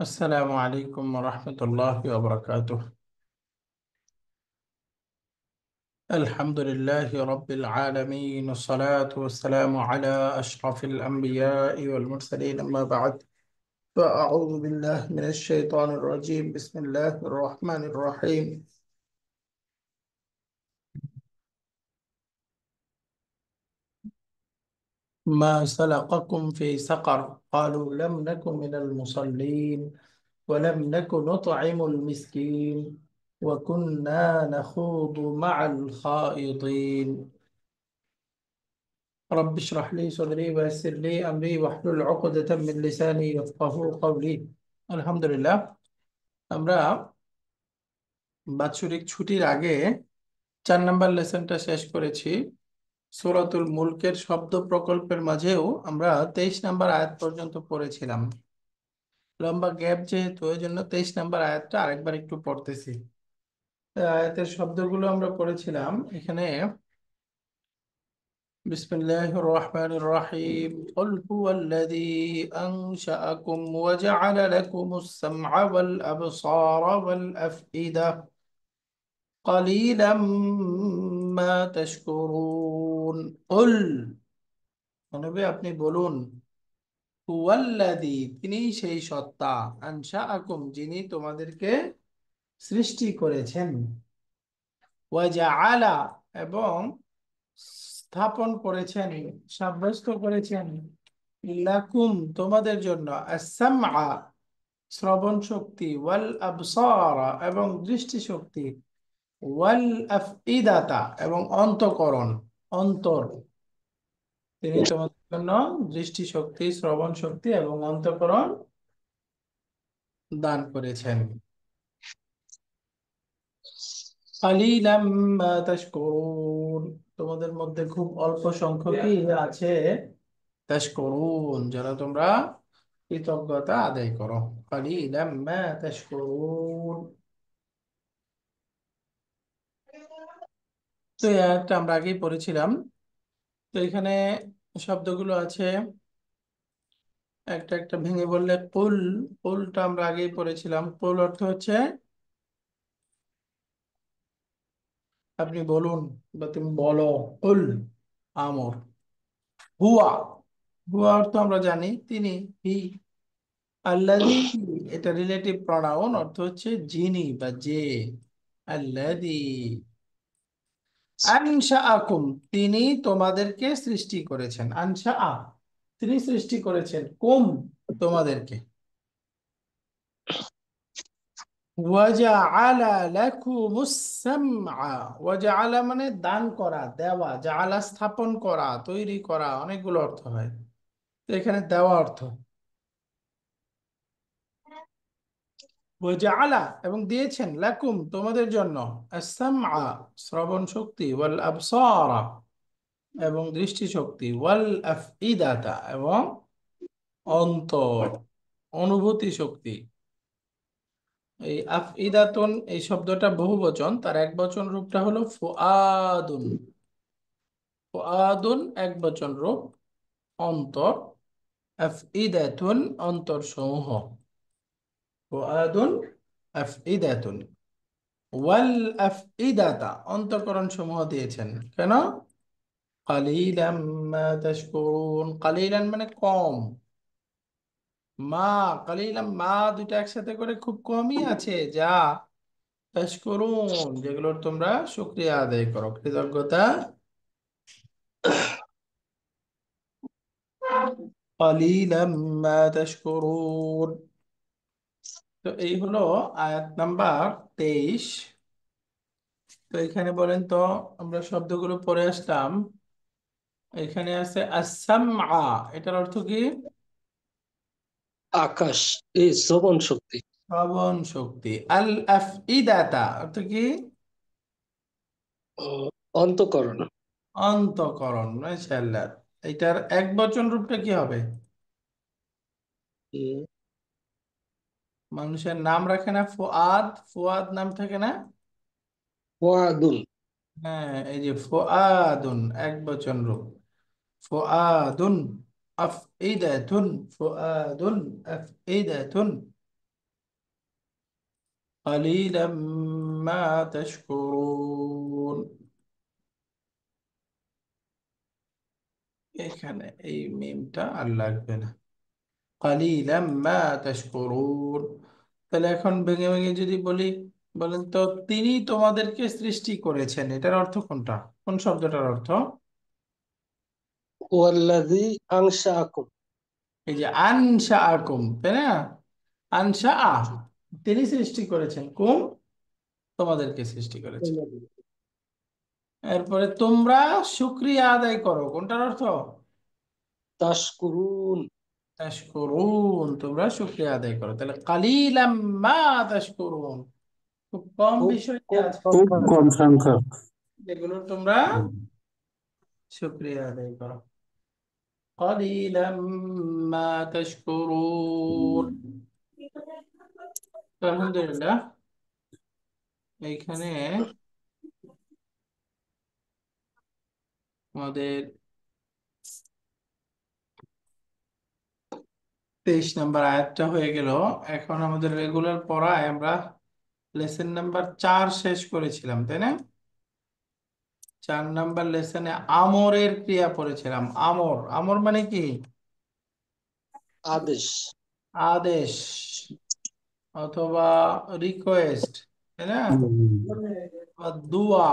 السلام عليكم ورحمة الله وبركاته. الحمد لله رب العالمين، والصلاة والسلام على أشرف الأنبياء والمرسلين، أما بعد. فأعوذ بالله من الشيطان الرجيم. بسم الله الرحمن الرحيم. ما سلقكم في سقر؟ قالوا لم نكن من المصلين ولم نكن نطعم المسكين وكنا نخوض مع الخائضين. رب اشرح لي صدري ويسر لي أمري واحلل عقدة من لساني يفقهوا قولي. আলহামদুলিল্লাহ, আমরা বাৎসরিক ছুটির আগে 4 নম্বর লেসনটা শেষ করেছি। সূরাতুল মুলকের শব্দ প্রকল্পের মাঝেও আমরা 23 নম্বর আয়াত পর্যন্ত পড়েছিলাম। লম্বা গ্যাপ যেহেতু, এই জন্য 23 নম্বর আয়াতটা আরেকবার একটু পড়তেছি। আয়াতের শব্দগুলো আমরা পড়েছিলাম এখানে। بسم الله الرحمن الرحيم. قل هو الذي أنشأكم وجعل لكم السمع والأبصار والأفئدة قليلا ما تشكرون. قل নবী, আপনি বলুন, হুয়াল্লাযী, তিনি সেই সত্তা, আনশাআকুম, যিনি তোমাদেরকে সৃষ্টি করেছেন, ওয়াজআলা, এবং স্থাপন করেছেন, সাব্যস্ত করেছেন, লাকুম, তোমাদের জন্য, আস-সামআ, শ্রবণ শক্তি, ওয়াল আবসারা, এবং দৃষ্টি শক্তি, ওয়াল আফইদাতা, এবং অন্তঃকরণ, অন্তর। তিনি তোমাদের জন্য দৃষ্টি শক্তি, শ্রবণ শক্তি এবং অন্তঃকরণ দান করেছেন। কালিলাম মা তাশকুরুন, তোমাদের মধ্যে খুব অল্প সংখ্যকই আছে তাশকুরুন, যারা তোমরা কৃতজ্ঞতা আদায় করো। কালিলাম মা তাশকুরুন। তো এই আয়াতটা আমরা আগেই পড়েছিলাম। তো এখানে শব্দগুলো আছে, একটা একটা ভেঙে বললে কুল। কুলটা আমরা আগেই পড়েছিলাম। কুল অর্থ হচ্ছে আপনি বলুন বা তুমি বলো। কুল আমর। হুয়া, হুয়া অর্থ আমরা জানি তিনি, হি। আল্লাযী, এটা রিলেটিভ প্রনাউন, অর্থ হচ্ছে যিনি বা যে। আল্লাযী আনশাআকুম, তিনি তোমাদেরকে সৃষ্টি করেছেন। আনশাআ, তিনি সৃষ্টি করেছেন, কুম, তোমাদেরকে। ওয়াজআলা লাকুমুস সামআ, ওয়াজআলা মানে দান করা, দেওয়া। জাআলা স্থাপন করা, তৈরি করা, অনেকগুলো অর্থ হয়। তো এখানে দেওয়া অর্থ। ওয়াজআলা, এবং দিয়েছেন, লাকুম, তোমাদের জন্য, আস-সামআ, শ্রবণ শক্তি, ওয়াল আবসারা, এবং দৃষ্টি শক্তি, ওয়াল আফইদাতা, এবং অন্তর, অনুভূতি শক্তি। এই আফইদাতুন, এই শব্দটা বহুবচন, তার একবচন রূপটা হলো ফুআদুন। ফুআদুন একবচন রূপ, অন্তর। আফইদাতুন, অন্তর সমূহ। ফুআদুন, আফইদাতুন, ওয়াল আফইদাতা, অন্তঃকরণ সমূহ দিয়েছেন। কেন? কালিলাম মা তাশকুরুন, কালিলান মানে কম। মা, কালিলাম, মা দুইটা একসাথে করে খুব কমই আছে, যা তাশকুরুন, যেগুলোর তোমরা শুকরিয়া আদায় করো, কৃতজ্ঞতা। কালিলাম মা তাশকুরুন। তো এই হলো আয়াত নাম্বার 23। তো এখানে বলেন তো, আমরা শব্দগুলো পড়ে আসলাম। এখানে আছে আস-সামআ, এটার অর্থ কি? আকাশ, এই শ্রবণ শক্তি। শ্রবণ শক্তি। আল আফইদাতা অর্থ কি? আহ, অন্তঃকরণ। অন্তঃকরণ। মাশাআল্লাহ। এটার এক বচন রূপটা কি হবে? উম, মানুষের নাম রাখে না ফুয়াদ, ফুয়াদ নাম থাকে না? ওয়াদুন। হ্যাঁ, এই যে ফুআদুন এক বচন রূপ। ফুআদুন আফইদাতুন, ফুআদুন আফইদাতুন। قليلا ما تشكرون। এখানে এই মিমটা আর লাগবে না। قليلا ما تشكرون। তাহলে এখন ভেঙে ভেঙে যদি বলি, বলেন তো, তিনি তোমাদেরকে সৃষ্টি করেছেন, এটার অর্থ কোনটা? কোন শব্দটার অর্থ? ওয়াল্লাযী আনশাআকুম। এই যে আনশাআকুম, তাই না? আনশা, তিনি সৃষ্টি করেছেন, কুম, তোমাদেরকে সৃষ্টি করেছেন। এরপরে তোমরা শুকরিয়া আদায় করো, কোনটার অর্থ? তাশকুরুন। তাশকুরুন, তোমরা শুকরিয়া আদায় করো। তাহলে কালিলাম মা তাশকুরুন, খুব কম খুব বিষয় কম আছে খুব সংখ্যক কম সংখ্যক। যেগুলো তোমরা শুকরিয়া আদায় করো। কালিলাম মা তাশকুরুন। তো আলহামদুলিল্লাহ, এইখানে আমাদের 23 নম্বর আয়াতটা হয়ে গেল। এখন আমাদের রেগুলার পড়ায় আমরা লেসন নাম্বার 4 শেষ করেছিলাম, তাই না? 4 নম্বর লেসনে আমরের ক্রিয়া পড়েছিলাম। আমর, আমর মানে কি? আদেশ। আদেশ অথবা রিকোয়েস্ট, তাই না? বা দুয়া,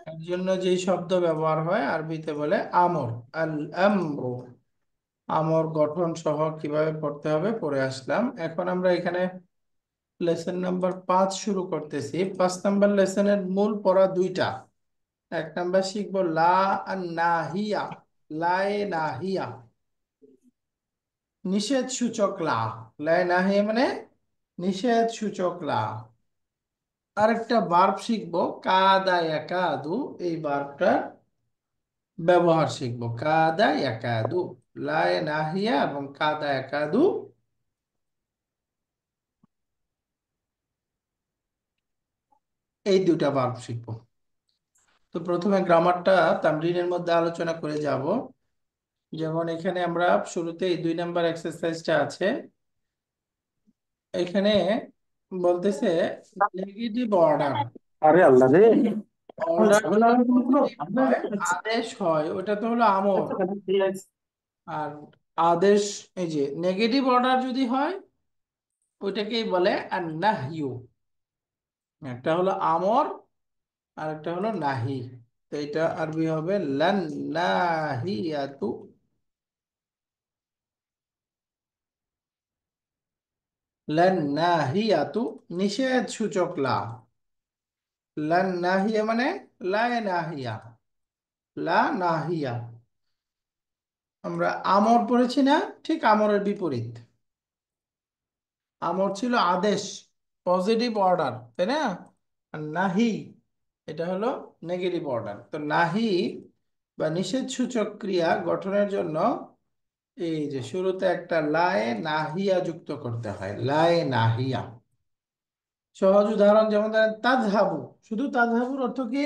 এর জন্য যে শব্দ ব্যবহার হয় আরবিতে বলে আমর। আল আমরু, আমর গঠন সহ কিভাবে পড়তে হবে পড়ে আসলাম। এখন আমরা এখানে লেসন নাম্বার 5 শুরু করতেছি। 5 নম্বর লেসনের মূল পড়া দুইটা। 1 নম্বর শিখবো লা আর নাহিয়া। লায়ে নাহিয়া, নিষেধ সূচক লা। লায়ে নাহিয়া মানে নিষেধ সূচক লা। আরেকটা ভার্ব শিখবো কাদা ইয়াকাদু, এই ভার্বটা ব্যবহার শিখবো। কাদা ইয়াকাদু, লায়ে নাহিয়া এবং কাদা ইয়াকাদু, এই দুটা ভার্ব শিখবো। তো প্রথমে গ্রামারটা তামরিনের মধ্যে আলোচনা করে যাব। যেমন এখানে আমরা শুরুতে এই 2 নম্বর এক্সারসাইজটা আছে। এখানে বলতেছে নেগেটিভ অর্ডার। আরে আল্লাহ রে, অর্ডার যদি পজিটিভ হয়, আদেশ হয়, ওটা তো হলো আমর। আর আদেশ, এই যে নেগেটিভ অর্ডার যদি হয়, ওইটাকেই বলে আর নাহিউ। একটা হলো আমর আর একটা হলো নাহি। তো এটা আরবি হবে লান নাহিয়াতু। লান নাহিয়াতু, নিষেধ সূচক লা। লান নাহিয়া মানে লা নাহিয়া, লা নাহিয়া। আমরা আমর পড়েছি না? ঠিক আমরের বিপরীত। আমর ছিল আদেশ, পজিটিভ অর্ডার, তাই না? আর নাহি, এটা হলো নেগেটিভ অর্ডার। তো নাহি বা নিষেধ সূচক ক্রিয়া গঠনের জন্য এই যে শুরুতে একটা লায়ে নাহিয়া যুক্ত করতে হয়। লায়ে নাহিয়া। সহজ উদাহরণ যেমন ধরেন তাযহাবু, শুধু তাযহাবুর অর্থ কি?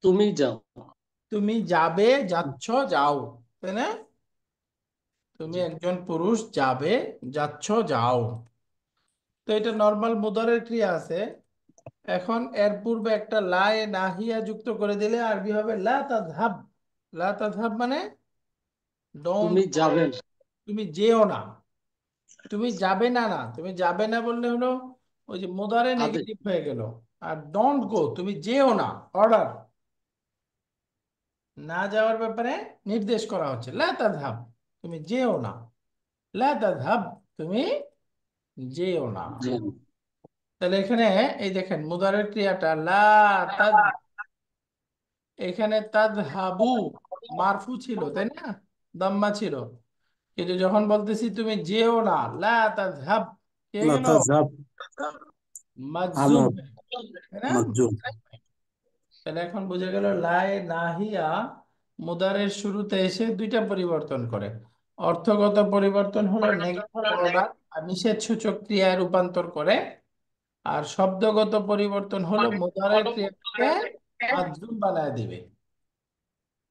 তুমি যাও। তুমি যাবে, যাচ্ছ, যাও, তাই না? তুমি জি। একজন পুরুষ, যাবে, যাচ্ছ, যাও। তো এটা নর্মাল মুদারের ক্রিয়া আছে। এখন এর পূর্বে একটা লায়ে নাহিয়া যুক্ত করে দিলে আরবি হবে লা তাযহাব। লা তাযহাব মানে ডোন্ট তুমি গো, যাবেন। তুমি যেও না। তুমি যাবে না, না তুমি যাবে না বললে হলো ওই যে মুদারে আদেশ। নেগেটিভ হয়ে গেল। আর ডোন্ট গো, তুমি যেও না, অর্ডার, না যাওয়ার ব্যাপারে নির্দেশ করা হচ্ছে। লা তাযহাব, তুমি যেও না। লা তাযহাব, তুমি যেও না। জি। তাহলে এখানে এই দেখেন মুদারের ক্রিয়াটা লা তাদ, এখানে তাযহাবু মারফু ছিল, তাই না? দাম্মা ছিল। কিন্তু যখন বলতেছি তুমি যেও না, লা তাযহাব, কে গেল? লাতাযাব, মাজজুম, আমর, তাই না? মাজজুম। তাহলে এখন বোঝা গেল লায়ে নাহিয়া মুদারের শুরুতে এসে দুইটা পরিবর্তন করে। অর্থগত পরিবর্তন হলো নেগেটিভ অর্ডার আর নিষেধ সূচক ক্রিয়ায় রূপান্তর করে। আর শব্দগত পরিবর্তন হলো মুদারের ক্রিয়াটাকে মাজজুম বানায় দিবে।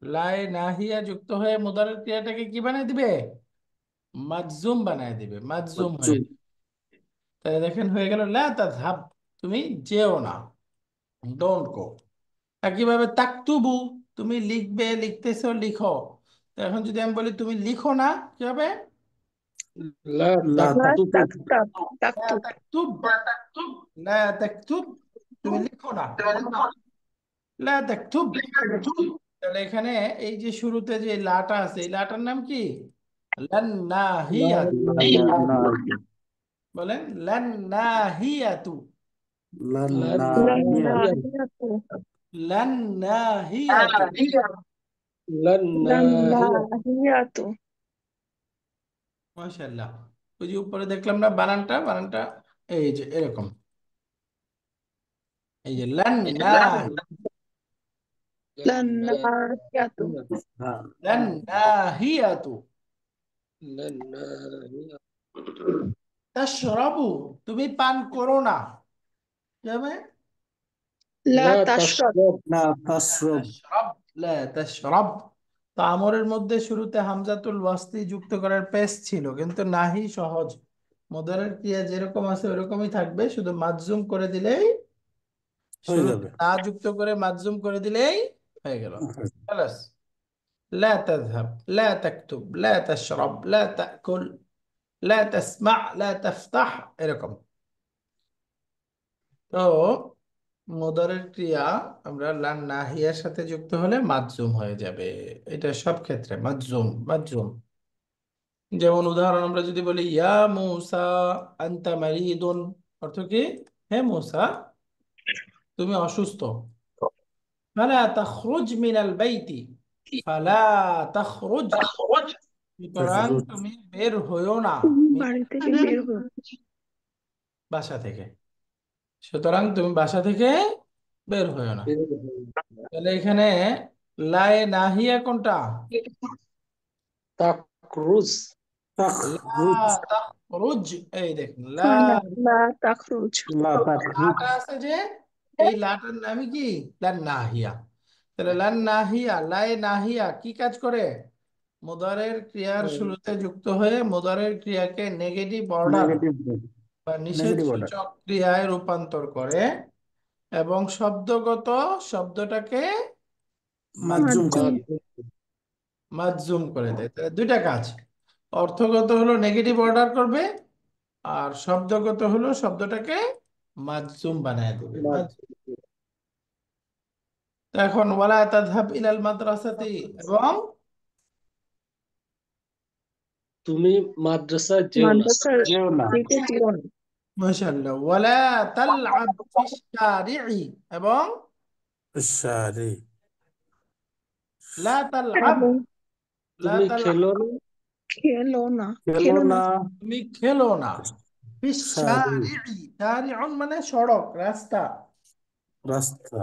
লায়ে নাহিয়া যুক্ত হয়ে মুদারের ক্রিয়াটাকে কি বানায় দিবে? মাজজুম বানায় দিবে, মাজজুম হয়ে মাজজুম। যাবে। তাই দেখেন হয়ে গেল লা তাযহাব, তুমি যেও না, ডোন্ট গো। একইভাবে তাকতুবু, তুমি লিখবে, লিখতেছো, লিখো। তো এখন যদি আমি বলি তুমি লিখো না, কি হবে? লা লা لا তাকতুবু تكتب লা تكتب তাকতুব, লা তাকতুব, তুমি লিখো না, লা তাকতুব। তাহলে এখানে এই যে শুরুতে যে লাটা আছে, এই লাটার নাম কি? লান লা নাহিয়াত। লান্নাহিয়াতু বলেন লান নাহিয়াতু, লা লান্নাহিয়াতু للناهية লান নাহিয়াতু। লান্নাহিয়া للناهية মাশাআল্লাহ। ওই যে উপরে দেখলাম না বানানটা, বানানটা এই যে এরকম, এই যে লান না, للناهية হ্যাঁ লান নাহিয়াতু। লান্নাহিয়া তাশরাবু, তুমি পান করো না, কি হবে? لا লা تشرب তাশরাব লা লা তাশরাব তাশরাব, লা তাশরাব। তো আমরের মধ্যে শুরুতে হামজাতুল ওয়াসলি যুক্ত করার পেশ ছিল, কিন্তু নাহি সহজ। মুদারের ক্রিয়া যেরকম আছে ওরকমই থাকবে, শুধু মাজজুম করে দিলেই, হয়ে শুরুতে যাবে না যুক্ত করে মাজজুম করে দিলেই হয়ে গেল। খালাস। لا تذهب، لا تكتب، لا تشرب، لا تأكل، لا تسمع، لا تفتح، এরকম। তো মুদারের ক্রিয়া আমরা লান নাহিয়ার সাথে যুক্ত হলে মাজজুম হয়ে যাবে। এটা সব ক্ষেত্রে মাজজুম, মাজজুম। যেমন উদাহরণ আমরা যদি বলি ইয়া মূসা আনতা মারিদুন, অর্থ কি? হে মূসা, তুমি অসুস্থ। ফালা তাখরুজ মিনাল বাইতি, ফালা তাখরুজ, সুতরাং তাখরুজ তুমি বের হইও না, বাড়ি থেকে বের হয়ে বাসা থেকে। সুতরাং তুমি বাসা থেকে বের হইও না। তাহলে এখানে লায়ে নাহিয়া কোনটা? তাকরুজ লা তাখরুজ তাখরুজ, এই দেখুন লা, لا لا تخرج লা তাখরুজ লাটা আছে যে, এই লাটার নামই কি? লান নাহিয়া। তাহলে লান নাহিয়া, লায়ে নাহিয়া কি কাজ করে? মুদারের ক্রিয়ার শুরুতে যুক্ত হয়ে মুদারের ক্রিয়াকে নেগেটিভ অর্ডার নেগেটিভ বা নিষেধ নেগেটিভ অর্ডার সূচক ক্রিয়ায় রূপান্তর করে, এবং শব্দগত শব্দটাকে মাজজুম মাধ্যম করে মাজজুম করে দেয়। তাহলে দুইটা কাজ, অর্থগত হলো নেগেটিভ অর্ডার করবে, আর শব্দগত হলো শব্দটাকে মাজজুম বানায় দেবে। তো এখন ওয়ালা তাযহাব ইলাল মাদ্রাসাতি, এবং তুমি মাদ্রাসায় যেও না মাদ্রাসার যেও না দিকে যেও না মাশাআল্লাহ ওয়ালা তালআব ফিশ শারি'i, এবং সারি লা তালআব, এবং লা তুমি তালআব, খেলো না খেলো না খেলো খেলো না না তুমি খেলো না। ফিশ সারি শারি'i, শারি'উন মানে সড়ক, রাস্তা, রাস্তা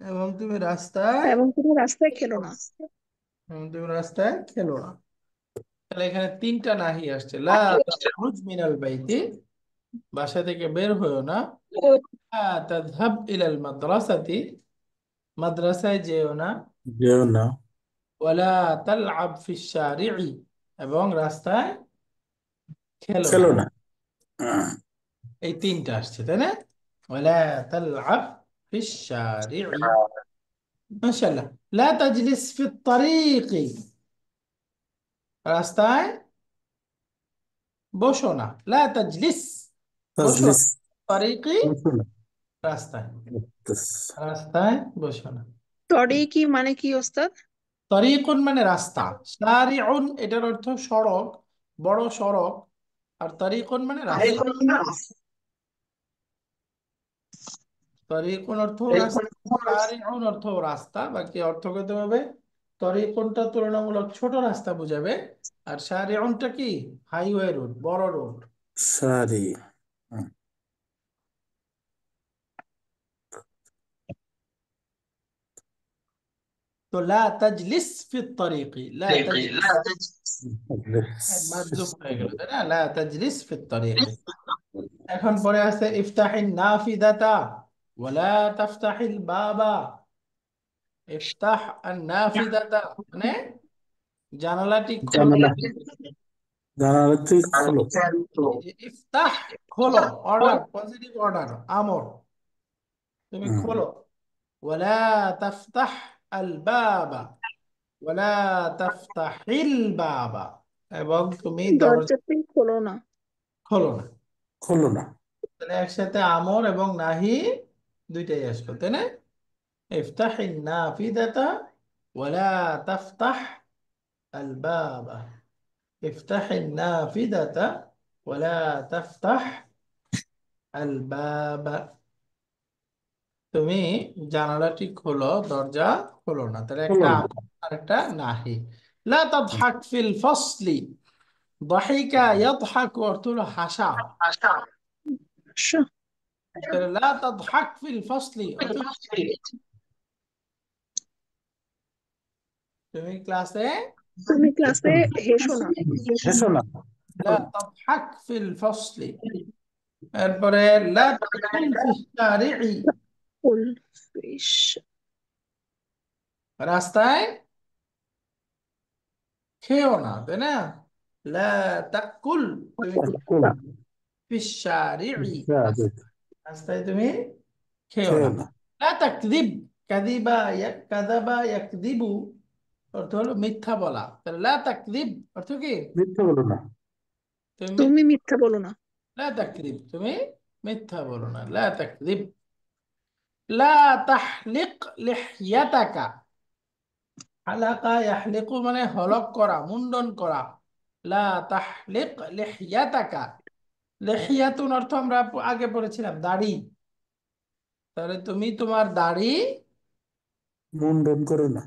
এবং তুমি রাস্তায়, এবং তুমি রাস্তায় খেলো না খেলো না। তাহলে এখানে তিনটা নাহি আসছে, লা তাখরুজ মিনাল বাইতি, বাসা থেকে বের হইও না। লা তাযহাব ইলাল মাদ্রাসাতি, মাদ্রাসায় যেও না। যেও না ওয়ালা তালআব ফিশ শারি'i, এবং রাস্তায় খেলো না। খেলো না এই তিনটা আসছে, তাই না? ওয়ালা তালআব ফিশ শারি'i। মাশাআল্লাহ। লা তাজলিস ফিত তারিqi, রাস্তায় বসো না। লা তাজলিস, বসো না। তাজলিস তারিqi, বসো না রাস্তায়, রাস্তায় বসো না। তরিকি মানে কি ওস্তাদ? তরিকুন মানে রাস্তা, শারিউন এটার অর্থ সড়ক, বড় সড়ক, আর তরিকুন মানে রাস্তা। তরিকুন অর্থ রাস্তা, শারিউন অর্থ রাস্তা। বাকি অর্থগত ভাবে তরিকুনটা তুলনামূলক ছোট রাস্তা বোঝাবে, আর শারিউনটা কি? হাইওয়ে রোড, বড় রোড। সারি তো লা তাজলিস ফিত তারিqi, লা তাজলিস, মাজজুম হয়ে গেল, তাই না? লা তাজলিস ফিত তারিqi। এখন পরে আছে ইফতাহিন নাফিদাতা ওয়ালা তাফতাহিল বাবা। ইফতাহ আন নাফিদাতা মানে জানালাটি খোলো, জানালা জানালাটি খোলো। ইফতাহ খোলো, অর্ডার, পজিটিভ অর্ডার, আমর, তুমি হুম, খোলো। ওয়ালা তাফতাহ আল বাবা, ওয়ালা তাফতাহিল বাবা, এবং তুমি দরজা দরজাটি খোলো না। খোলো না। খোলো না। তাহলে একসাথে আমর এবং নাহি দুইটাই আসলো, তাই না? ইফতাহিন নাফিদাতা ওয়ালা তাফতাহ আল বাবা, ইফতাহিন নাফিদাতা ওয়ালা তাফতাহ আল বাবা, তুমি জানালাটি খোলো, দরজা খোলো না। তাহলে খোলো একটা না। আমর আর একটা নাহি। লা তাদহাক ফিল ফাসলি, দাহিকা ইয়াদহাকু অর্থ হলো হাসা। আচ্ছা, তাহলে লা তাদহাক ফিল ফাসলি অর্থ কি? তুমি ক্লাসে তুমি ক্লাসে হেসো না। হেসো না। লা তাদহাক ফিল ফাসলি। এরপরে লা তাকুল ফিশ শারি'i, ফুল ফিশ। রাস্তায় খেও না, তাই না? লা তাকুল, তুমি খোলো। ফিশ শারি'i, ইশারে। রাস্তায় তুমি খেও খেও না। না। লা তাকদিব, কাদিবা কাযাবা ইয়াকদিবু অর্থ হলো মিথ্যা বলা। তাহলে লা তাকদিব অর্থ কি? মিথ্যে বলো না। তুমি তুমি মিথ্যা বলো না। লা তাকদিব, তুমি মিথ্যা বলো না। লা তাকদিব। লা তাহলিক লিহইয়াতাকা, হালাকা ইয়াহলিকু মানে হলক করা, মুন্ডন করা। লা তাহলিক লিহইয়াতাকা, লিহইয়াতুন অর্থ আমরা আগে পড়েছিলাম দাড়ি। তাহলে তুমি তোমার দাড়ি মুন্ডন করো না।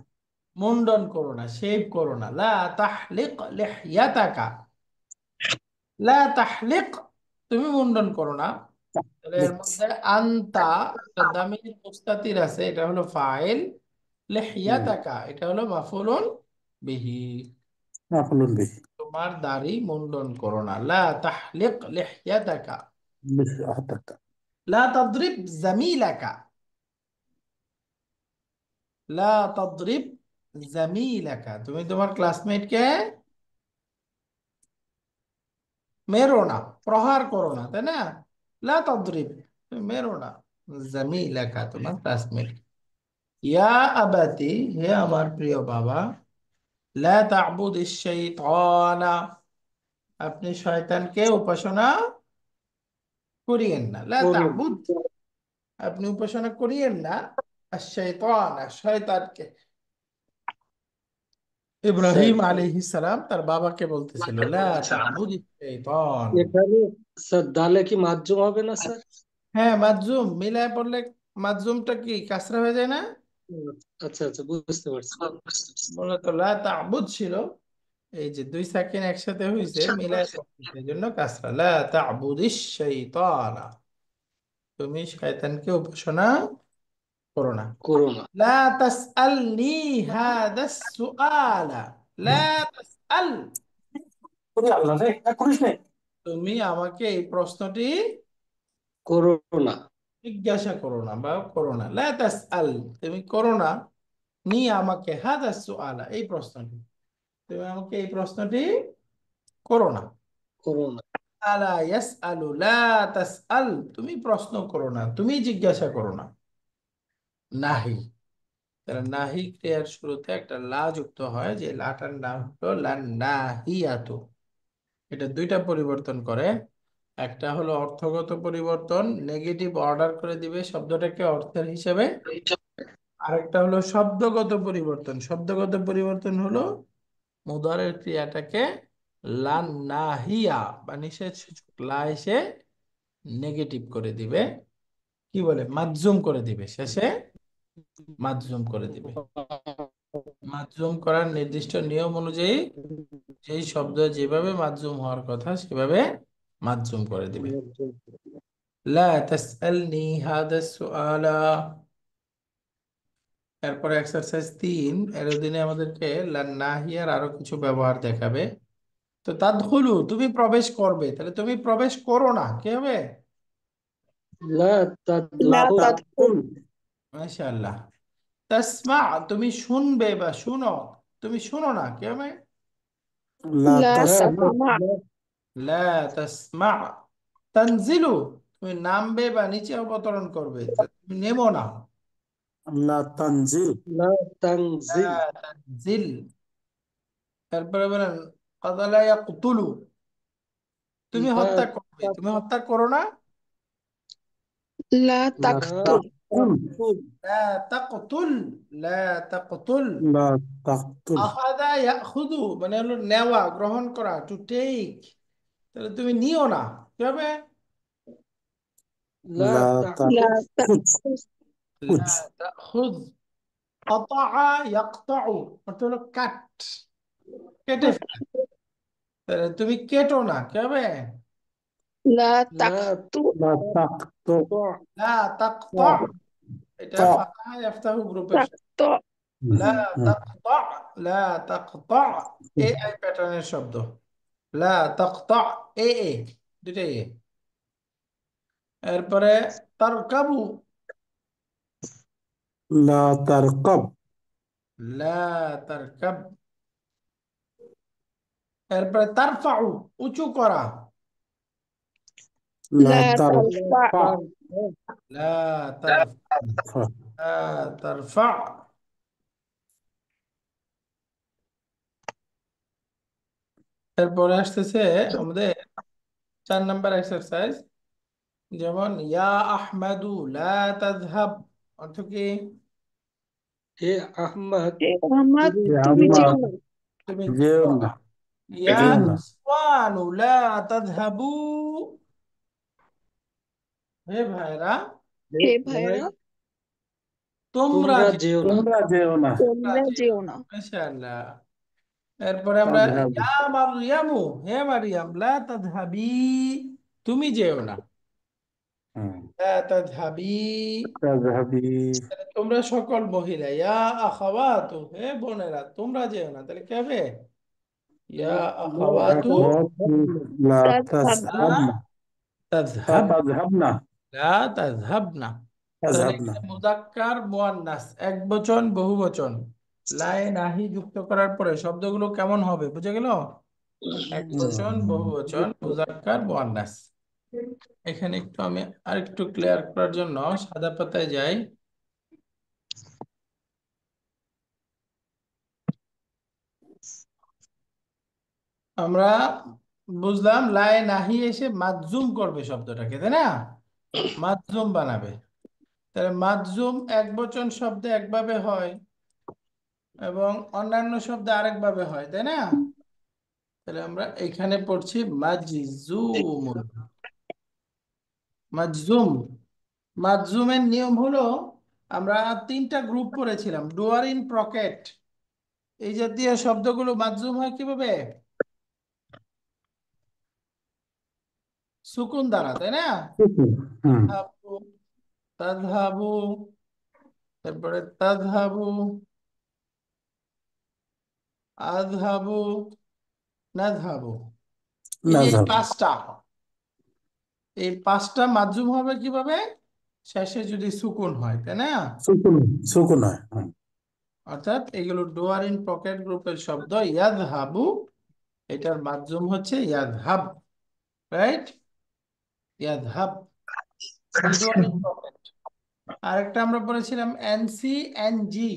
মুন্ডন করো না, শেভ করো না। লা তাহলিক লিহইয়াতাকা, লা তাহলিক, তুমি মুন্ডন করো না। তাহলে এর লিক। মধ্যে আনতা, একটা দামির মুস্তাতির আছে, এটা হলো ফাইল। হুম, লিহইয়াতাকা এটা হলো মাফউলুন বিহি। মাফউলুন বিহি। তোমার দাড়ি মুন্ডন করো না। লা তাহলিক লিহইয়াতাকা। লিহইয়াতাকা। লা তাদরিব জামিলাকা, লা তাদরিব জামিলাকা, তুমি তোমার ক্লাসমেটকে মেরো না, প্রহার করো না, তাই না? লা তাদরিব, তুমি মেরো না জামিলাকা, তোমার ক্লাসমেট। ইয়া আবাতি, হে আমার প্রিয় বাবা, লা তা'বুদিশ শাইতানা, আপনি শয়তানকে উপাসনা করিয়েন না। লা করুন। তা'বুদ, আপনি উপাসনা করিয়েন না আশ-শাইতান, শয়তানকে। ইব্রাহিম শয়তান। আলাইহিস সালাম তার বাবাকে বলতেছিল লা তা'বুদিশ শাইতান। এখানে স্যার দালে কি মাধ্যম হবে না স্যার? হ্যাঁ, মাজুম মিলায় পড়লে মাজুমটা কি কাসরা হয়ে যায় না? আচ্ছা আচ্ছা, বুঝতে পারছি। মূলত লা তা'বুদ ছিল, এই যে দুই সাকিন একসাথে হইছে মিলায় পড়তেছে, এই জন্য কাসরা। লা তা'বুদিশ শাইতানা, তুমি শয়তানকে উপাসনা করো না। করো না। লা তাসআলনি হাদাস সুআলা, লা তাসআল, ওরে আল্লাহ রে, করিস না। তুমি আমাকে এই প্রশ্নটি করো না। জিজ্ঞাসা করো না বা করো না। লা তাসআল, তুমি করো না, নি আমাকে হাদাস সুআলা, এই প্রশ্নটি, তুমি আমাকে এই প্রশ্নটি করো না। করো না। আলা ইয়াসআলু লা তাসআল, তুমি প্রশ্ন করো না, তুমি জিজ্ঞাসা করো না। নাহি, তাহলে নাহি ক্রিয়ার শুরুতে একটা লা যুক্ত হয়, যে লাটার নাম হলো লান নাহিয়াতু। এটা দুইটা পরিবর্তন করে, একটা হলো অর্থগত পরিবর্তন, নেগেটিভ অর্ডার করে দিবে শব্দটাকে অর্থের হিসেবে। আরেকটা হলো শব্দগত পরিবর্তন। শব্দগত পরিবর্তন হলো মুদারের ক্রিয়াটাকে লান নাহিয়া বা নিষেধ সূচক লা এসে নেগেটিভ করে দিবে, কি বলে মাজজুম করে দিবে, শেষে মাজজুম করে দিবে। মাজজুম করার নির্দিষ্ট নিয়ম অনুযায়ী যেই শব্দ যেভাবে মাজজুম হওয়ার কথা সেভাবে মাজজুম করে দিবে। লা তাসআলনি হাদা সুআলা। এরপরে এক্সারসাইজ 3 এর অধীনে আমাদেরকে লান নাহিয়ার আরো কিছু ব্যবহার দেখাবে। তো তাদখুলু, তুমি প্রবেশ করবে, তাহলে তুমি প্রবেশ করো না, কি হবে? লা লা তাদখুল। তাদখুল। মাশাআল্লাহ। তাসমা, তুমি শুনবে বা শুনো, তুমি শুনো না, কি হবে? লা লা তাসমা তাসমা লা তাসমা তানজিলু, তুমি নামবে বা নিচে অবতরণ করবে, তা তুমি নেমো না। লা তানজিল লা লা তানজিল তানজিল। তারপরে বলেন কাতালা ইয়াকতুলু, তুমি লা হত্যা করবে, তাক তুমি হত্যা করো না। লা লা লা তাকতুল তাকুল তাকুল লা তাকতুল, লা তাকতুল। লা তাকতুল আখাদা ইয়াখুদু মানে হলো নেওয়া, গ্রহণ করা, টু টেক, তাহলে তুমি নিও না, কি হবে? লা লা লা তাখুদ তাখুজ তাখুজ লা তাখুদ। কাতাআ ইয়াকতাউ অর্থ হলো কাট, কেটে ফেলা, তাহলে তুমি কেটো না, কি হবে? লা লা তাকতু লা তাকতু লা তাকতা, তাক এটা তা ফাতাহা ইফতাহু গ্রুপের। তাকত লা তাকতা, লা তাকতা, এ আই প্যাটার্নের শব্দ। লা তাকতা, এ দুটাই এ। এরপরে তারকাবু, লা তারকাব লা তারকাব। এরপরে তারফাউ, উঁচু করা, লা লা লা তারফা তারফা তার লা তারফা, লা তারফা। এরপরে আসতেছে আমাদের 4 নম্বর এক্সারসাইজ, যেমন ইয়া আহমাদু লা তাযহাব, অর্থ কি? হে আহমদ হে মোহাম্মদ তুমি হে তুমি যেও আম্মা যেও না না তুমি যেও যেও না না। ইয়া যেও না নিসওয়ানু লা তাযহাবু, হে ভাইরা হে হে ভাই ভাইরা তোমরা তোমরা যেও যেও না তোমরা যেও না না, তোমরা তোমরা যেও যেও না। না মাশাআল্লাহ। এরপরে আমরা তাযহাবু ইয়া মারইয়ামু, হে মারিয়াম লা তাযহাবি, তুমি যেও না, হুম লা তাযহাবি। তাযহাবি তোমরা সকল মহিলা, ইয়া আখাওয়াতু, হে বোনেরা তোমরা যেও না, তাহলে কি হবে? ইয়া লা আখাওয়াতু আখাওয়াতু লা তাযহাবনা লা তাযহাবনা তাযহাব, তাযহাবনা লা তাযহাবনা। তাহলে তাযহাবনা এখানে মুযাক্কার মুয়ান্নাস, এক বচন বহু বচন, লাই নাহি যুক্ত করার পরে শব্দগুলো কেমন হবে বুঝে গেল? এক বচন বহু বচন মুযাক্কার মুয়ান্নাস। এখানে একটু আমি আরেকটু ক্লিয়ার করার জন্য সাদা পাতায় যাই। আমরা বুঝলাম লাই নাহি এসে মাজজুম করবে শব্দটাকে, তাই না? মাজজুম বানাবে। তাহলে মাজজুম এক বচন শব্দে একভাবে হয় এবং অন্যান্য শব্দে আরেকভাবে হয়, তাই না? তাহলে আমরা এখানে পড়ছি মাজজুম। মাজজুম, মাজজুমের নিয়ম হলো, আমরা 3টা গ্রুপ পড়েছিলাম, ডুয়ার ইন প্রকেট, এই জাতীয় শব্দগুলো মাজজুম হয় কিভাবে? সুকুন দ্বারা, তাই না? হুম তাযহাবু, তাযহাবু, তারপরে তাযহাবু, আযহাবু, নাযহাবু, এই যে এই নাযহাবু 5টা, এই 5টা মাজজুম হবে কিভাবে? শেষে যদি সুকুন হয়, তাই না? সুকুন সুকুন হয় অর্থাৎ এগুলো ডুয়ার ইন পকেট গ্রুপের শব্দ। ইয়াযহাবু, এটার মাজজুম হচ্ছে ইয়াযহাব, রাইট? ইয়াযহাব, ডুয়ার ইন পকেট। আরেকটা আমরা পড়েছিলাম এনসি এনজি,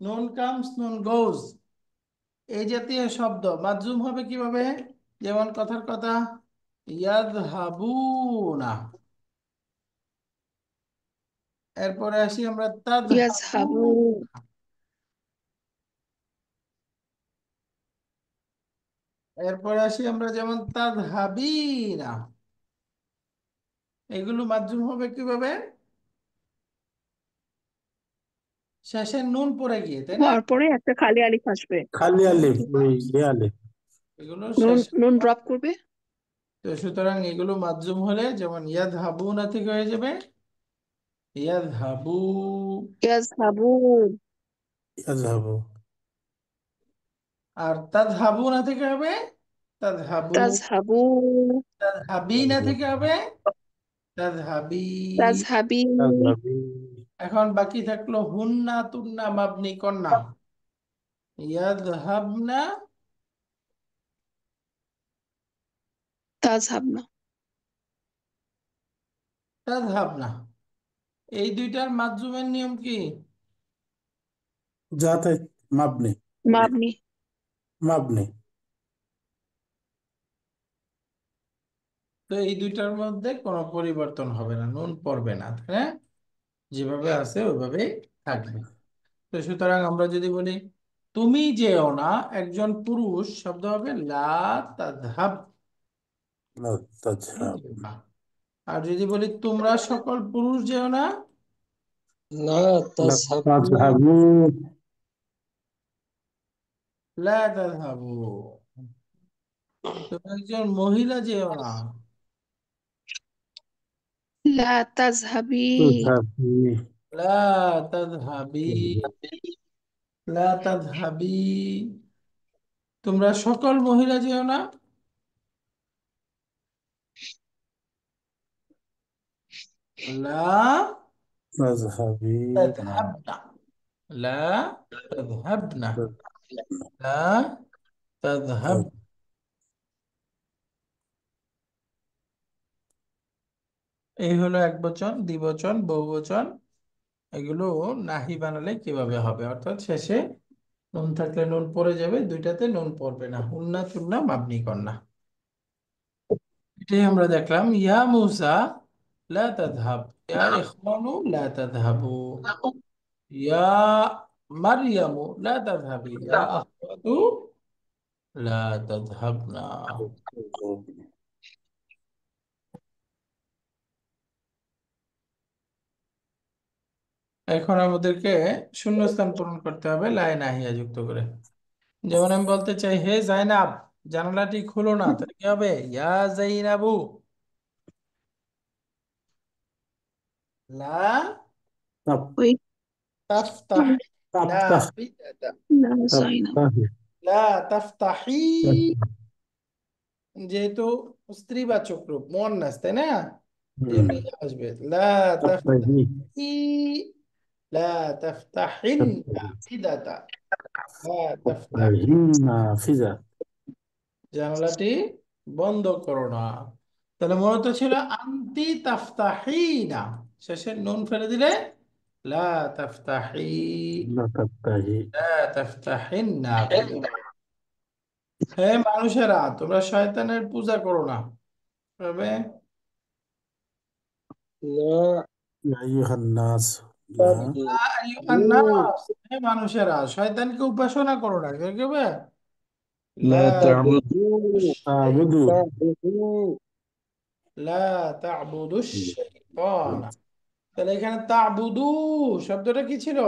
নুন কামস নুন গোজ, এই জাতীয় শব্দ মাজজুম হবে কিভাবে? যেমন কথার কথা ইয়াযহাবুনা। এরপরে আসি আমরা তাযহাবু, ইয়াযহাবু এরপরে আসি আমরা যেমন তাযহাবিনা, এগুলো মাজজুম হবে কিভাবে? শেষে নুন পড়ে গিয়ে, তাই না? হওয়ার পরে একটা খালি আলিফ আসবে খালি আলিফ ওই আলিফ এগুলো নুন শেষে, নুন ড্রপ করবে তো সুতরাং এগুলো মাজজুম হলে যেমন ইয়াযহাবুনা থেকে হয়ে যাবে ইয়াযহাবু, ইয়াযহাবু ইয়াযহাবু আর তাযহাবুনা থেকে হবে তাযহাবু, তাযহাবু তাযহাবিনা থেকে তাযহাবু হবে তাযহাবি। তাযহাবি তাযহাবি এখন বাকি থাকলো হুন্না তুন্না মাবনি কন্যা, ইয়াযহাবনা তাজহাবনা। তাযহাব না। এই দুইটার মাযযুমের নিয়ম কি? जाते मबनी মাবনি। मबनी তো এই দুইটার মধ্যে কোনো পরিবর্তন হবে না, নুন পড়বে না, তাই না? যেভাবে আছে ওইভাবেই থাকবে। তো সুতরাং আমরা যদি বলি তুমি যেও না, একজন পুরুষ, শব্দ হবে লা তাযহাব, لا তুমি تذهب যেও না। আর যদি বলি তোমরা সকল পুরুষ যেও না, লা لا তাযহাবু, تذهبوا লা তাযহাবু। তুমি একজন মহিলা যেও না, লা তাজহাবি। تذهبي লা তাযহাবি, লা তাযহাবি। তোমরা সকল মহিলা যেও না, লা تذهبين তাযহাবনা, লা তাযহাবনা, লা তাযহাব। এই হলো একবচন, দ্বিবচন, বহুবচন। এগুলো নাহি বানালে কিভাবে হবে, অর্থাৎ শেষে নুন থাকলে নুন পড়ে যাবে, দুইটাতে নুন পড়বে না, হুন্না তুন্না মাবনি কন্না। এটাই আমরা দেখলাম। ইয়া মুসা লা তাযহাব, ইয়া ইখওয়ানু লা তাযহাবু, ইয়া মারইয়ামু লা তাযহাবি, ইয়া আখওয়াতু লা তাযহাবনা। এখন আমাদেরকে শূন্যস্থান পূরণ করতে হবে লা নাহিয়া যুক্ত করে। যেমন আমি বলতে চাই হে জাইনাব, জানালাটি খুলো না, তাহলে কি হবে? ইয়া জাইনাবু লা तब ওই তাফতাহি, লা तفتح বিদাতা, না জাইনাব। तفتح লা তাফতাহি। যেহেতু স্ত্রীবাচক রূপ মুয়ান্নাস, তাই না? যেমনি আসবে লা तفتही তাফতাহি, লা তাফতাহিন বিদাতা, লা তাফতাহি, तفتही नाफिजा জানালাটি বন্ধ করো না। তাহলে মূলত ছিল আনতি তাফতাহিনা, শেষে নুন ফেলে দিলে লা তাফতাহি, لا तفتही লা তাফতাহিন নাফিদা। হে মানুষেরা, তোমরা শয়তানের পূজা করো না। তবে লা يا أيها الناس لا তা'বুদু, আইয়ুহান নাস, হে মানুষেরা, শয়তানকে উপাসনা করো না। কি হবে? লা لا تعبد تعبدوا তা'বুদু, লা তা'বুদুশ শাইতান। তাহলে এখানে তা'বুদু শব্দটা কি ছিল?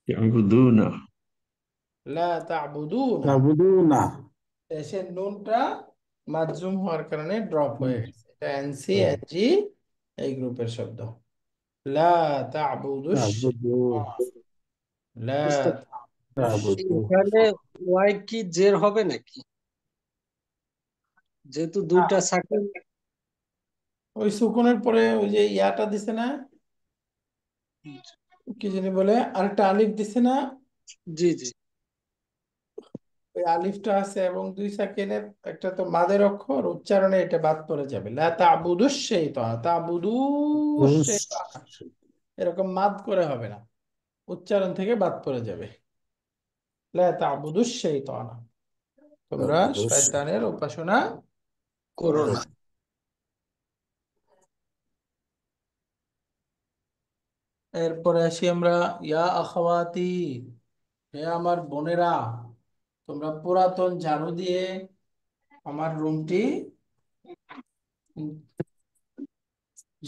يعبدون লা তা'বুদুনা। تعبدون শেষের নুনটা মাজজুম হওয়ার কারণে ড্রপ হয়ে গেছে। এটা এনসি এনজি এই গ্রুপের শব্দ। লা তা'বুদুশ تعبدوا শাইতান, লা উস্তাদ, তা'বুদুশ। تعبدوا এখানে ওয়াই কি জের হবে নাকি? যেহেতু দুইটা সাকিন। ওই সুকুনের পরে ওই যে ইয়াটা দিছে না, কি জানি বলে, আরেকটা আলিফ দিছে না, জি জি, ওই আলিফটা আছে এবং দুই সাকিনের একটা তো মাদের অক্ষর, উচ্চারণে এটা বাদ পড়ে যাবে। লা তা'বুদুশ শাইতান, তা'বুদুশ শাইতান, এরকম মাদ করে হবে না, উচ্চারণ থেকে বাদ পড়ে যাবে। লা তা'বুদুশ শাইতান, তোমরা تعبدوا শয়তানের উপাসনা করো করো না। না। এরপরে আসি আমরা ইয়া আখাওয়াতি, হে আমার বোনেরা, তোমরা পুরাতন ঝাড়ু দিয়ে আমার রুমটি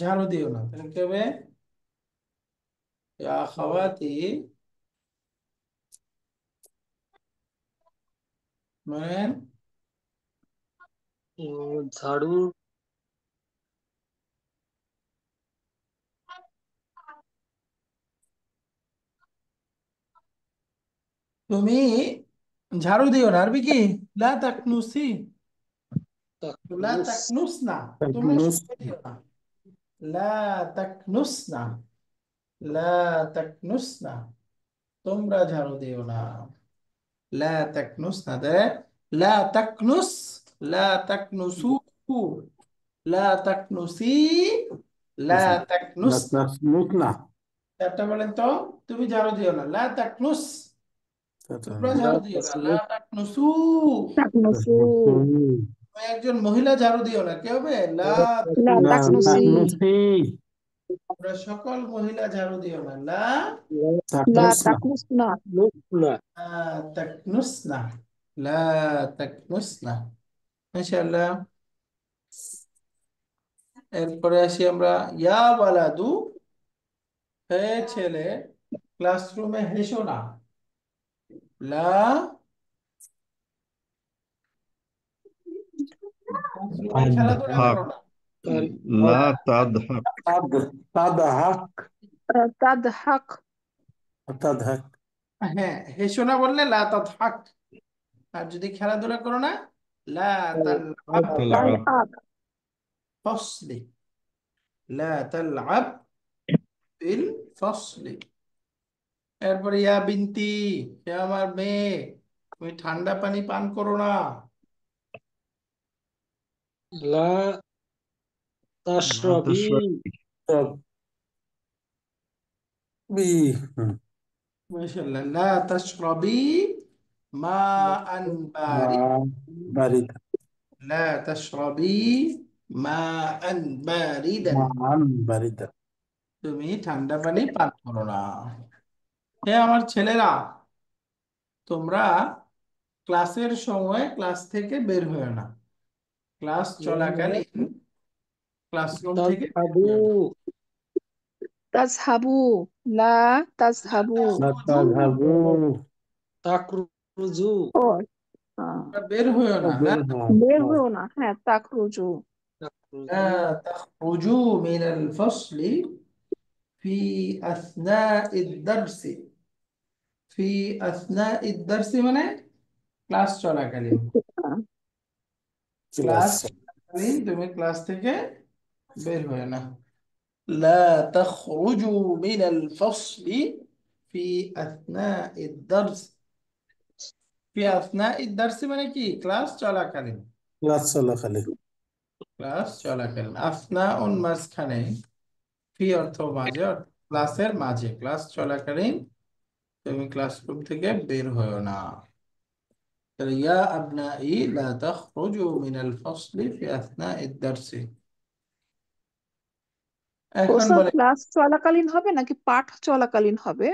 ঝাড়ু দিও না। তাহলে কি হবে? ইয়া আখাওয়াতি মানে ঝাড়ু, তুমি ঝাড়ু দিও না, আরবি কি? লা তাকনুসি, লা তাকনুস, তাকনুস না, তোমরা تكنس সময় দিও না। লা তাকনুস না, লা তাকনুস না, তোমরা ঝাড়ু দিও না। লা তাকনুস না, লা তাকনুস লা তাকনুসু, লা তাকনুসি, লা তাকনুস। মুখ না। একটা বলেন তো, তুমি ঝাড়ু দিও না, লা তাকনুস। তোমরা লা ঝাড়ু দিও না, লা তাসনুস তাকনুসু। তাকনুসু তুমি একজন মহিলা ঝাড়ু দিও না, কে হবে? লা লা লা না তাসনুসি তাকনুসি তাকনুসি তোমরা সকল মহিলা ঝাড়ু দিও না, লা লা লা তাকনুস না। তাকনুসনা তাসনুসনা তাকনুসনা, লা তাকনুসনা। ইনশাআল্লাহ। এরপরে আসি আমরা, ইয়া ওয়ালাদু, হে ছেলে, ক্লাসরুমে হেসো না। লা, ক্লাসরুমে খেলাধুলা تضحك করো না। لا تضحك তাদহাক তাদহাক তাদহাক হ্যাঁ, হেসো না বললে লা তাদহাক। আর যদি খেলাধুলা করো না, লা তালআব تلعب তালআব ফসলি, লা তালআব ফিল ফসলি। এরপরে ইয়া বিনতি, হে আমার মেয়ে, তুমি ঠান্ডা পানি পান করো না। লা لا তাশরাবি تشرب বি মাশাআল্লাহ। লা তাশরাবি মা আন মা বারিদ, বারিদ লা তাশরাবি মা আন বারিদান, মান বারিদ তুমি ঠান্ডা পানি পান করো না। হে আমার ছেলেরা, তোমরা ক্লাসের সময় ক্লাস থেকে বের হয়েও না। ক্লাস চলাকালীন ক্লাসরুম থেকে বের তাযহাবু হয়েও না। তাজহাবু লা তাজহাবু লা তাখরুজু, তাযহাবু তাকরুজু ও আহ, তোমরা বের হয়েও না, লা বের হওয়া বের হয়েও না, হ্যাঁ তাকরুজু لا তাকরুজু تخرجوا من الفصل في أثناء الدرس। في أثناء الدرس মানে ক্লাস চলাকালীন। আহ, ক্লাস ক্লাস চলাকালীন তুমি ক্লাস থেকে বের হয়ে না। لا تخرجوا من الفصل في أثناء الدرس। في أثناء الدرس মানে কি? ক্লাস চলাকালীন। ক্লাস চলাকালীন ক্লাস চলাকালীন, আফনাউন মাঝখানে, ফি অর্থ মাঝে, ক্লাসের মাঝে, ক্লাস চলাকালীন তুমি ক্লাসরুম থেকে বের হয়েও না। তাহলে ইয়া আবনাই লা তাখরুজু মিনাল ফাসলি ফি আথনাইদ দারসি। এখন ওসব বলে, ক্লাস চলাকালীন হবে নাকি পাঠ চলাকালীন হবে?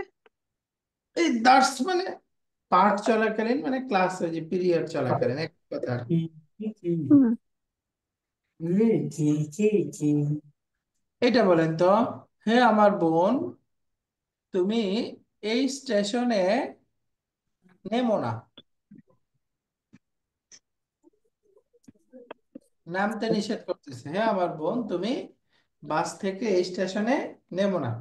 এই দার্স মানে পাঠ চলাকালীন, মানে ক্লাস, যে পিরিয়ড চলাকালীন, এক কথা আর কি। হুম এটা বলেন তো, হে আমার বোন, তুমি এই স্টেশনে নেমো না। নামতে নিষেধ করতেছে। হে আমার বোন, তুমি বাস থেকে এই স্টেশনে নেমো না।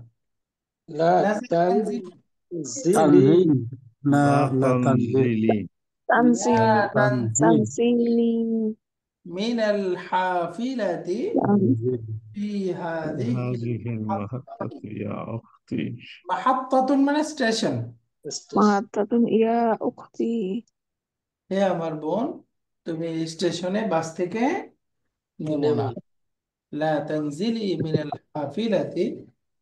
লা নাজিল তানজিল, তানজিলি তানজিল না لا লা তানজিল تنزلي লা তানজিল তানজিল তানজিল তানজিলি মিনাল হাফিলাতি তানজিল ফি হাযিহি هذه المحطة المحطة। يا أختي মাহাত্তাতুন মানে স্টেশন। মাতাতুন ইয়া উখতি হে আমার বোন, তুমি স্টেশনে বাস থেকে নেমো না। নেমো লা তানজিলি মিনাল হাফিলাতি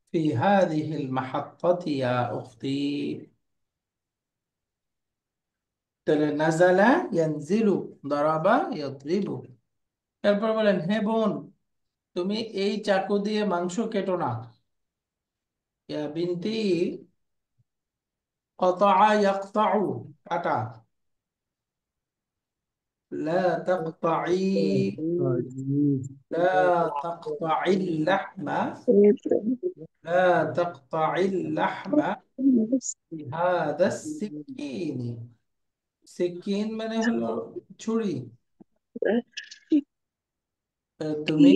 ফি হাযিহিল মাহাত্তাতি ইয়া উখতি। তাহলে নাজালা ইয়ানজিলু, দারাবা ইয়াদরিবু। এরপর বলেন, হে বোন, তুমি এই চাকু দিয়ে মাংস কেটো না। ইয়া বিনতি قطع يقطع কাটা। لا تقطعي، لا تقطعي اللحم، لا تقطعي اللحم بهذا السكين। সিকিন মানে হলো ছুরি। তুমি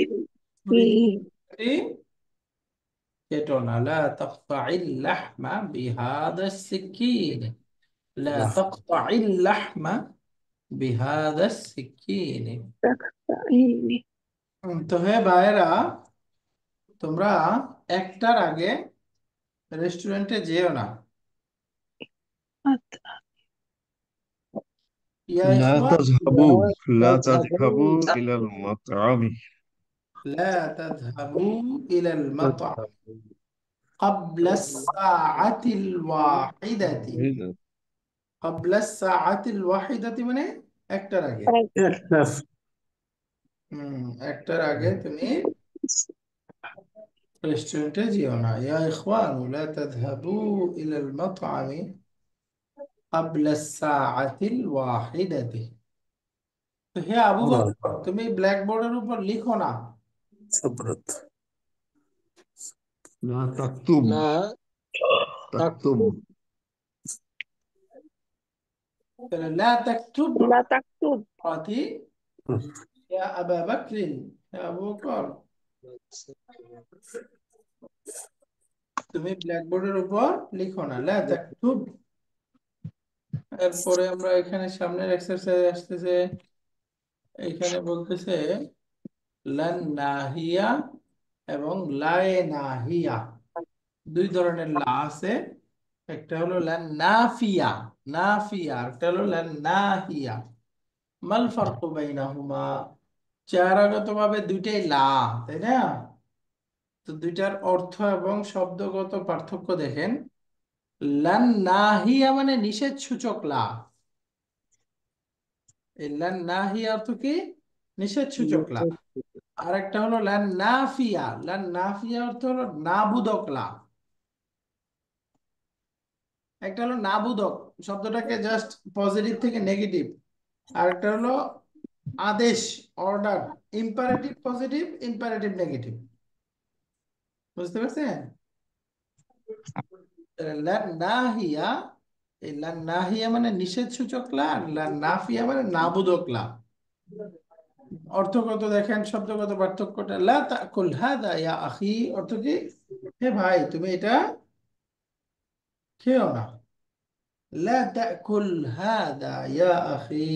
ছুরি দিয়ে কেটে কেটো না। لا تقطعي اللحم بهذا السكين، لا লাহ تقطعي اللحم بهذا السكين। তো হে ভাইরা, তোমরা একটার আগে রেস্টুরেন্টে যেও না। ইয়া لا ইখওয়ান تذهبوا لا تذهبوا تذهبوا إلى المطعم লা তাযহাবু ইলাল মাতআম ক্বাবলা আস-সাআতিল ওয়াহিদাতি। ক্বাবলা আস-সাআতিল ওয়াহিদাতি মানে একটার আগে। একটা একটার আগে তুমি রেস্টুরেন্টে যেও না। ইয়া ইখওয়ান লা তাযহাবু ইলাল মাতআমি ক্বাবলা আস-সাআতিল ওয়াহিদাতি। তো হে আবু বকর, তুমি ব্ল্যাকবোর্ডের উপর লিখো না। صبرت لا تكتب لا تكتب تكتب তাহলে লা তাকতুব লা তাকতুব। আতি ইয়া আবা বকরিন, হে আবু বকর তুমি ব্ল্যাকবোর্ডের উপর লিখো না। লা তাকতুব। এরপরে আমরা এখানে সামনের এক্সারসাইজ আসতেছে, এখানে বলতেছে লান নাহিয়া এবং লায়ে নাহিয়া, দুই ধরনের লা আছে। একটা হলো লান নাফিয়া, নাফিয়া, একটা হলো লান নাহিয়া। মাল ফারকু বাইনাহুমা? চেহারাগত ভাবে দুইটাই লা, তাই না? তো দুইটার অর্থ এবং শব্দগত পার্থক্য দেখেন। লান নাহিয়া মানে নিষেধ সূচক লা। এই লান নাহিয়া অর্থ কি? নিষেধ সূচক লা। আর একটা হলো লান নাফিয়া। লান নাফিয়া অর্থ হলো নাবুদক লা। একটা হলো নাবুদক, শব্দটাকে জাস্ট পজিটিভ থেকে নেগেটিভ। আর একটা হলো আদেশ, order, imperative positive, imperative negative. বুঝতে পারছেন? লান নাহিয়া, এই লান নাহিয়া মানে নিষেধ সূচক লা, আর লান নাফিয়া মানে নাবুদক লা। অর্থগত দেখেন, শব্দগত পার্থক্যটা। লা তাকুল হাদা ইয়া আখি অর্থ কি? হে ভাই, তুমি এটা খেও না। লা তাকুল হাদা ইয়া আখি,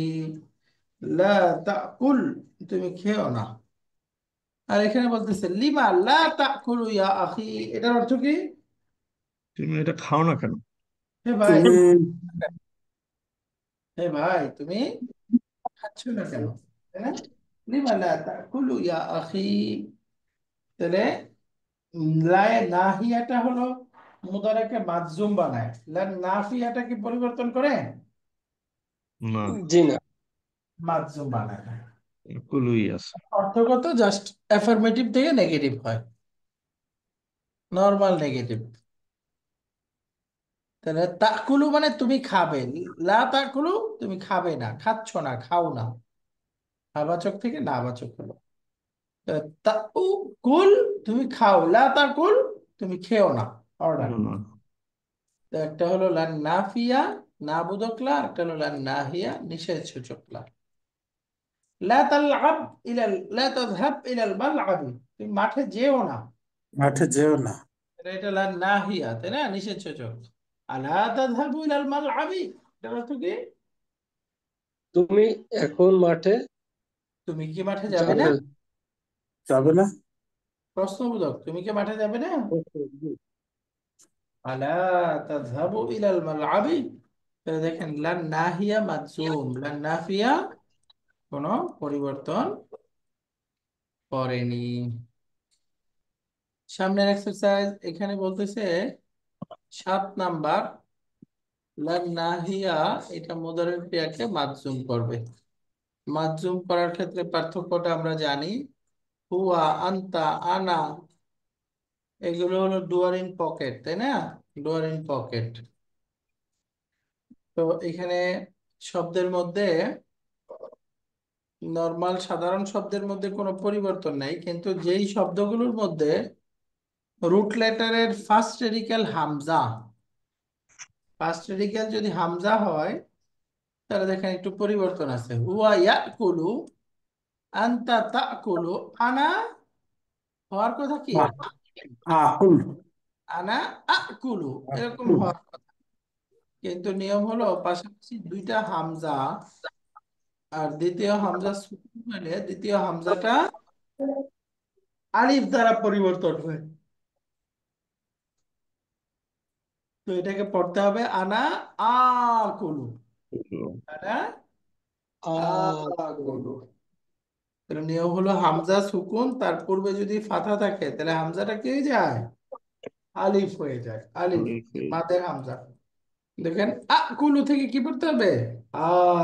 লা তাকুল, তুমি খেও না। আর এখানে বলতেছে লিমা লা তাকুলু ইয়া আখি, এটার অর্থ কি? তুমি এটা খাও না কেন? হে ভাই, তুমি হে ভাই তুমি খাচ্ছ না কেন, তাই না? লিমা লা তাকুলু ইয়া আখি। তাহলে লায়ে নাহিয়াটা হলো মুদারাকে মাজজুম বানায়, লা নাফিয়াটা কি পরিবর্তন করে? না, জি না। মাজজুম বানায় না। কুলুই আছে। অর্থগত জাস্ট অ্যাফার্মেটিভ থেকে নেগেটিভ হয়, নরমাল নেগেটিভ। তাহলে তাকুলু মানে তুমি খাবে, লা তাকুলু তুমি খাবে না, খাচ্ছ না, খাও না। আবাচক থেকে নাবাচক হলো। তাকুল তুমি খাও, লা তাকুল তুমি খেও না। অর্ডার। না না, একটা হলো লান নাফিয়া নাবুদক লা, একটা হলো লান নাহিয়া নিষেধ সূচক লা। লা তালআব ইলাল, লা তাযহাব ইলাল মালআবি, তুমি মাঠে যেও না। মাঠে যেও না। এটা লান নাহিয়া, তাই না? নিষেধ সূচক। আলা তাযহাবু ইলাল মালআবি, এটা অর্থ কি? তুমি এখন মাঠে তুমি কি মাঠে যাবে না? যাবে যাবে না। প্রশ্নবোধক, তুমি কি মাঠে যাবে না? আলা তাযহাবু ইলাল মালআবি। তাহলে দেখেন লান নাহিয়া মাজজুম, লান নাফিয়া কোনো পরিবর্তন করেনি। সামনের এক্সারসাইজ এখানে বলতেছে 7 নাম্বার, লান নাহিয়া এটা মুদারের ক্রিয়াকে মাজজুম করবে। মাজজুম করার ক্ষেত্রে পার্থক্যটা আমরা জানি। হুয়া, আনতা, আনা, এগুলো হলো ডুয়ার ইন পকেট, তাই না? ডুয়ার ইন পকেট। তো এখানে শব্দের মধ্যে, নর্মাল সাধারণ শব্দের মধ্যে কোনো পরিবর্তন নাই, কিন্তু যেই শব্দগুলোর মধ্যে রুট লেটারের ফার্স্ট রেডিক্যাল হামজা, ফার্স্ট রেডিক্যাল যদি হামজা হয়, তাহলে দেখেন একটু পরিবর্তন আছে। হুয়া ইয়াকুলু, আনতা তাকুলু, আনা হওয়ার কথা কি? আকুল আনা আকুলু, এরকম হওয়ার কথা। কিন্তু নিয়ম হলো পাশাপাশি দুইটা হামজা, আর দ্বিতীয় হামজা সুকুন হলে দ্বিতীয় হামজাটা আলিফ দ্বারা পরিবর্তন হয়। তো এটাকে পড়তে হবে আনা আকুলু, আনা আকুলু। তাহলে নিয়ম হলো হামজা সুকুন, তার পূর্বে যদি ফাথা থাকে তাহলে হামজাটা কি হয়ে যায়? আলিফ হয়ে যায়, আলিফ, মাদের হামজা। দেখেন আকুলু থেকে কি পড়তে হবে?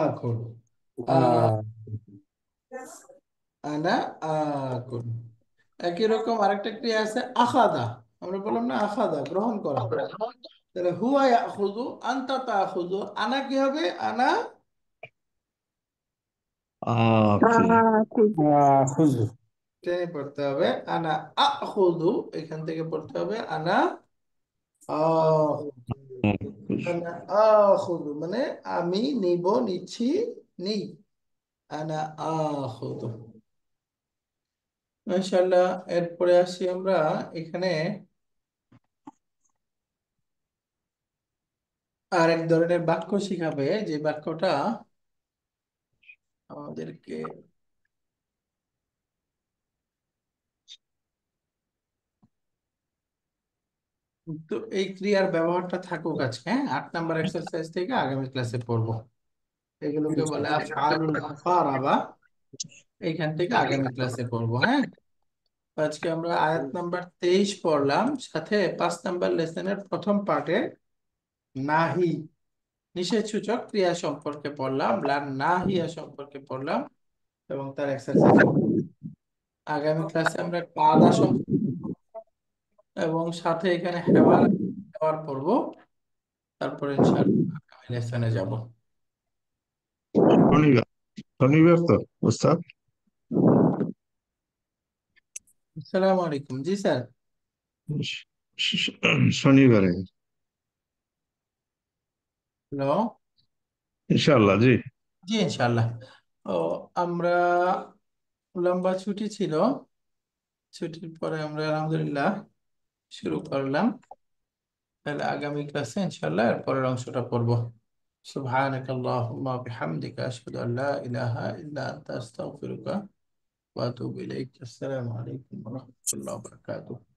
আকুলু। আ আহ, আনা আকুলু। একই রকম আরেকটা ক্রিয়া আছে আখাদা। আমরা বললাম না আখাদা গ্রহণ করা, তাহলে হুয়া ইয়াখুযু, আনতা তাখুযু, আনা কি হবে? আনা আখুযু। আকুল। খুঁজু। টেনে পড়তে হবে, আনা আখুযু, এখান থেকে পড়তে হবে আনা আহ আখুযু। আনা আখুযু মানে আমি নিব, নিচ্ছি, নিই। আনা আখুযু। মাশাআল্লাহ। এরপরে আসি আমরা এখানে আরেক ধরনের বাক্য শিখাবে, যে বাক্যটা আমাদেরকে তো এই ক্রিয়ার ব্যবহারটা থাকুক আজকে, হ্যাঁ, 8 নম্বর এক্সারসাইজ থেকে আগামী ক্লাসে পড়বো। এগুলোকে বলে আফআলুল মুকারাবা, এইখান থেকে আগামী ক্লাসে পড়বো, হ্যাঁ। তো আজকে আমরা আয়াত নাম্বার 23 পড়লাম, সাথে 5 নম্বর লেসনের প্রথম পার্টে নাহি, নিষেধসূচক ক্রিয়া সম্পর্কে পড়লাম, লা নাহিয়া সম্পর্কে পড়লাম এবং তার এক্সারসাইজ। আগামী ক্লাসে আমরা কাদা সম্পর্কে এবং সাথে এখানে হেওয়ার হেওয়ার পড়বো। তারপরে ইনশাআল্লাহ আগামী লেসনে যাব। শনিবার, শনিবার তো ওস্তাদ? আসসালামু আলাইকুম। জি স্যার। শনিবারে হ্যালো। ইনশাআল্লাহ, জি। জি ইনশাআল্লাহ। ও, আমরা লম্বা ছুটি ছিল, ছুটির পরে আমরা আলহামদুলিল্লাহ শুরু করলাম। তাহলে আগামী ক্লাসে ইনশাআল্লাহ এর পরের অংশটা পড়বো। সুবহানাক আল্লাহুম্মা বিহামদিকা আশহাদু আল্লা ইলাহা ইল্লা আনতা আস্তাগফিরুকা ওয়া আতুবু ইলাইক। আসসালামু আলাইকুম ওয়া রাহমাতুল্লাহি ওয়া বারাকাতুহু।